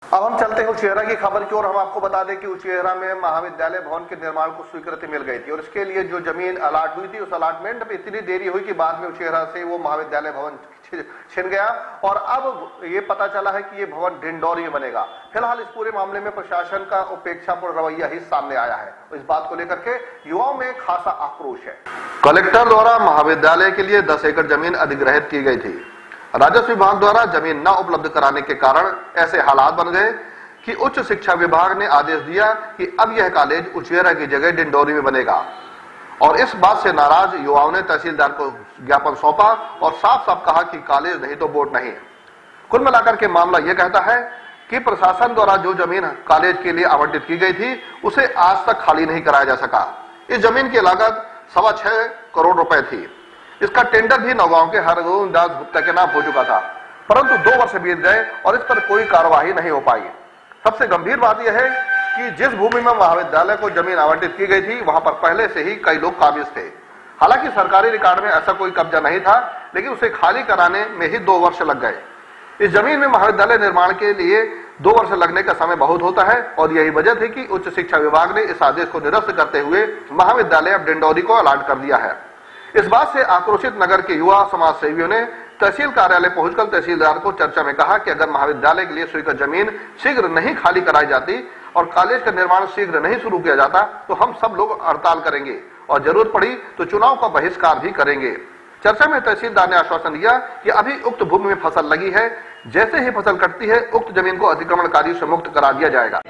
अब हम चलते हैं उचेहरा की खबर की ओर। हम आपको बता दें कि उचेहरा में महाविद्यालय भवन के निर्माण को स्वीकृति मिल गई थी और इसके लिए जो जमीन अलाट हुई थी उस अलाटमेंट में इतनी देरी हुई कि बाद में उचेहरा से वो महाविद्यालय भवन छिन गया और अब ये पता चला है कि ये भवन डिंडौरी में बनेगा। फिलहाल इस पूरे मामले में प्रशासन का उपेक्षापूर्ण रवैया ही सामने आया है। इस बात को लेकर के युवाओं में खासा आक्रोश है। कलेक्टर द्वारा महाविद्यालय के लिए 10 एकड़ जमीन अधिग्रहित की गई थी। राजस्व विभाग द्वारा जमीन न उपलब्ध कराने के कारण ऐसे हालात बन गए कि उच्च शिक्षा विभाग ने आदेश दिया कि अब यह कॉलेज उचेहरा की जगह डिंडौरी में बनेगा और इस बात से नाराज युवाओं ने तहसीलदार को ज्ञापन सौंपा और साफ साफ कहा कि कॉलेज नहीं तो वोट नहीं। कुल मिलाकर के मामला यह कहता है कि प्रशासन द्वारा जो जमीन कॉलेज के लिए आवंटित की गई थी उसे आज तक खाली नहीं कराया जा सका। इस जमीन की लागत 6.25 करोड़ रुपए थी। इसका टेंडर भी नौगांव के हरगोविंद दास गुप्ता के नाम हो चुका था, परंतु 2 वर्ष बीत गए और इस पर कोई कार्यवाही नहीं हो पाई। सबसे गंभीर बात यह है कि जिस भूमि में महाविद्यालय को जमीन आवंटित की गई थी वहां पर पहले से ही कई लोग काबिज थे। हालांकि सरकारी रिकॉर्ड में ऐसा कोई कब्जा नहीं था, लेकिन उसे खाली कराने में ही 2 वर्ष लग गए। इस जमीन में महाविद्यालय निर्माण के लिए 2 वर्ष लगने का समय बहुत होता है और यही वजह थी कि उच्च शिक्षा विभाग ने इस आदेश को निरस्त करते हुए महाविद्यालय अब डिंडौरी को अलाट कर दिया है। इस बात से आक्रोशित नगर के युवा समाज सेवियों ने तहसील कार्यालय पहुंचकर तहसीलदार को चर्चा में कहा कि अगर महाविद्यालय के लिए स्वीकृत जमीन शीघ्र नहीं खाली कराई जाती और कॉलेज का निर्माण शीघ्र नहीं शुरू किया जाता तो हम सब लोग हड़ताल करेंगे और जरूरत पड़ी तो चुनाव का बहिष्कार भी करेंगे। चर्चा में तहसीलदार ने आश्वासन दिया कि अभी उक्त भूमि में फसल लगी है, जैसे ही फसल कटती है उक्त जमीन को अतिक्रमणकारियों से मुक्त करा दिया जाएगा।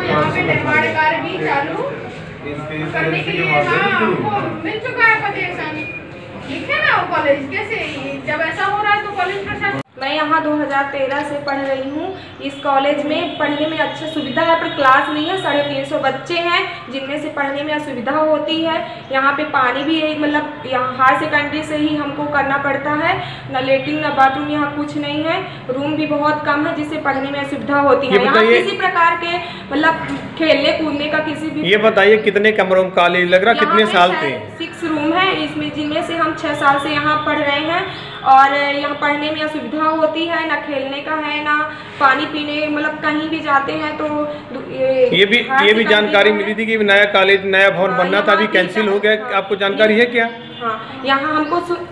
यहाँ पे निर्माण कार्य भी चालू करने के लिए हमको मिल चुका है पजेशन। ठीक है ना, वो कॉलेज कैसे जब ऐसा हो रहा है तो कॉलेज प्रशासन। मैं यहाँ 2013 से पढ़ रही हूँ। इस कॉलेज में पढ़ने में अच्छी सुविधा है पर क्लास नहीं है। 350 बच्चे हैं जिनमें से पढ़ने में असुविधा होती है। यहाँ पे पानी भी मतलब यहाँ हायर सेकेंडरी से ही हमको करना पड़ता है। न लेटरिन न बाथरूम यहाँ कुछ नहीं है। रूम भी बहुत कम है जिससे पढ़ने में असुविधा होती है। यहाँ किसी प्रकार के मतलब खेलने कूदने का किसी भी। ये बताइए कितने कमरों का कॉलेज लग रहा, कितने साल से? 6 रूम है इसमें, जिनमें से हम 6 साल से यहाँ पढ़ रहे हैं और यहाँ पढ़ने में असुविधा होती है। ना खेलने का है ना पानी पीने, मतलब कहीं भी जाते हैं तो ये भी जानकारी मिली थी कि नया कॉलेज नया भवन बनना था, अभी कैंसिल हो गया। आपको जानकारी है क्या? हाँ, यहाँ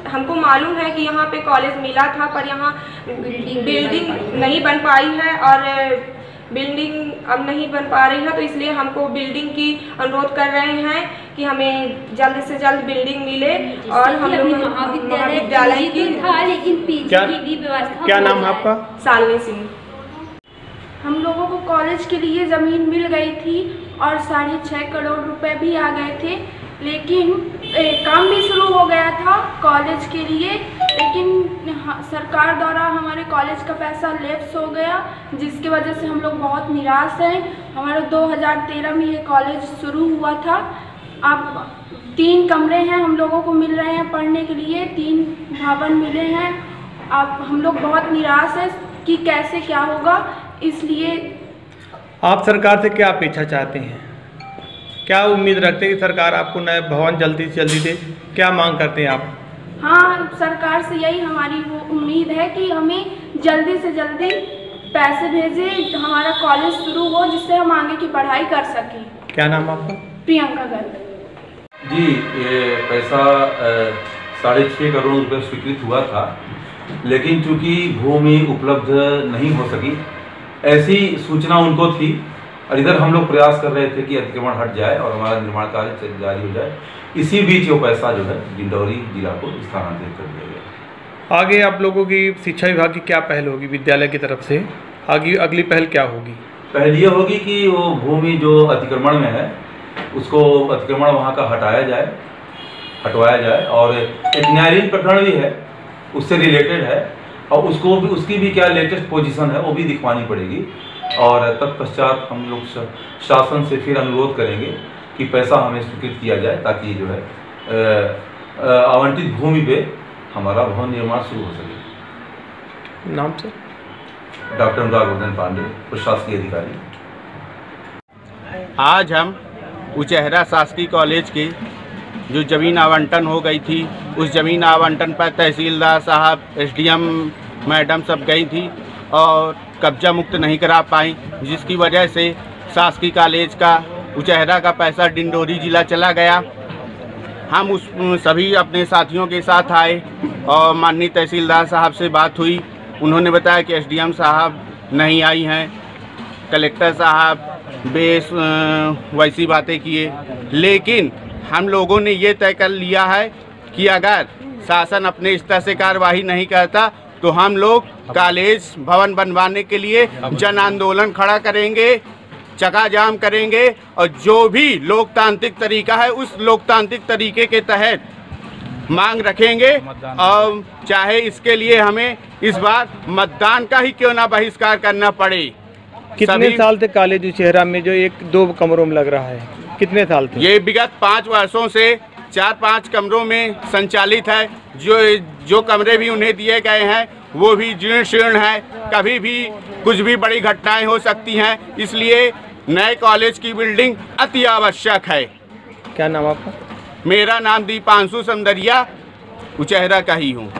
हमको मालूम है कि यहाँ पे कॉलेज मिला था पर यहाँ बिल्डिंग नहीं बन पाई है और बिल्डिंग अब नहीं बन पा रही है, तो इसलिए हमको बिल्डिंग की अनुरोध कर रहे हैं कि हमें जल्द से जल्द बिल्डिंग मिले और हम लोग महाविद्यालय की था लेकिन पीजी की व्यवस्था। क्या नाम है आपका? सालनी सिंह। हम लोगों को कॉलेज के लिए ज़मीन मिल गई थी और 6.5 करोड़ रुपए भी आ गए थे, लेकिन काम भी शुरू हो गया था कॉलेज के लिए, लेकिन सरकार द्वारा हमारे कॉलेज का पैसा लैप्स हो गया, जिसकी वजह से हम लोग बहुत निराश हैं। हमारा 2013 में ये कॉलेज शुरू हुआ था। अब 3 कमरे हैं हम लोगों को मिल रहे हैं पढ़ने के लिए, 3 भवन मिले हैं। अब हम लोग बहुत निराश हैं कि कैसे क्या होगा, इसलिए आप सरकार से क्या अपेक्षा चाहते हैं? क्या उम्मीद रखते हैं कि सरकार आपको नया भवन जल्दी से जल्दी दे? क्या मांग करते हैं आप? हाँ, सरकार से यही हमारी वो उम्मीद है कि हमें जल्दी से जल्दी पैसे भेजे, हमारा कॉलेज शुरू हो जिससे हम आगे की पढ़ाई कर सकें। क्या नाम आपका? प्रियंका गर्ग। जी, ये पैसा 6.5 करोड़ रुपये स्वीकृत हुआ था, लेकिन चूँकि भूमि उपलब्ध नहीं हो सकी ऐसी सूचना उनको थी और इधर हम लोग प्रयास कर रहे थे कि अतिक्रमण हट जाए और हमारा निर्माण कार्य जारी हो जाए। इसी बीच वो पैसा जो है डिंडौरी जिला को स्थानांतरित कर दिया गया। आगे आप लोगों की शिक्षा विभाग की क्या पहल होगी विद्यालय की तरफ से? आगे अगली पहल क्या होगी? पहल ये होगी कि वो भूमि जो अतिक्रमण में है उसको अतिक्रमण वहाँ का हटवाया जाए और एक न्यायालयीन प्रकरण भी है उससे रिलेटेड है और उसकी भी क्या लेटेस्ट पोजीशन है वो भी दिखवानी पड़ेगी और तत्पश्चात हम लोग शासन से फिर अनुरोध करेंगे कि पैसा हमें स्वीकृत किया जाए ताकि जो है आवंटित भूमि पे हमारा भवन निर्माण शुरू हो सके। नाम से? डॉक्टर अनुराग पांडे, प्रशासकीय अधिकारी। आज हम उचेहरा शासकीय कॉलेज की जो ज़मीन आवंटन हो गई थी, उस ज़मीन आवंटन पर तहसीलदार साहब, एसडीएम मैडम सब गई थी और कब्जा मुक्त नहीं करा पाई, जिसकी वजह से शासकीय कॉलेज का उचेहरा का पैसा डिंडोरी जिला चला गया। हम उस सभी अपने साथियों के साथ आए और माननीय तहसीलदार साहब से बात हुई। उन्होंने बताया कि एसडीएम साहब नहीं आई हैं, कलेक्टर साहब वैसी बातें किए, लेकिन हम लोगों ने ये तय कर लिया है कि अगर शासन अपने स्तर से कार्रवाई नहीं करता तो हम लोग कॉलेज भवन बनवाने के लिए जन आंदोलन खड़ा करेंगे, चक्का जाम करेंगे और जो भी लोकतांत्रिक तरीका है उस लोकतांत्रिक तरीके के तहत मांग रखेंगे और चाहे इसके लिए हमें इस बार मतदान का ही क्यों ना बहिष्कार करना पड़े। कितने साल से कॉलेज उचेहरा में जो 1-2 कमरों में लग रहा है, कितने साल से? ये विगत 5 वर्षों से 4-5 कमरों में संचालित है। जो कमरे भी उन्हें दिए गए हैं वो भी जीर्ण शीर्ण है, कभी भी कुछ भी बड़ी घटनाएं हो सकती हैं, इसलिए नए कॉलेज की बिल्डिंग अति आवश्यक है। क्या नाम आपका? मेरा नाम दीपांशु समदरिया उचेहरा का ही हूँ।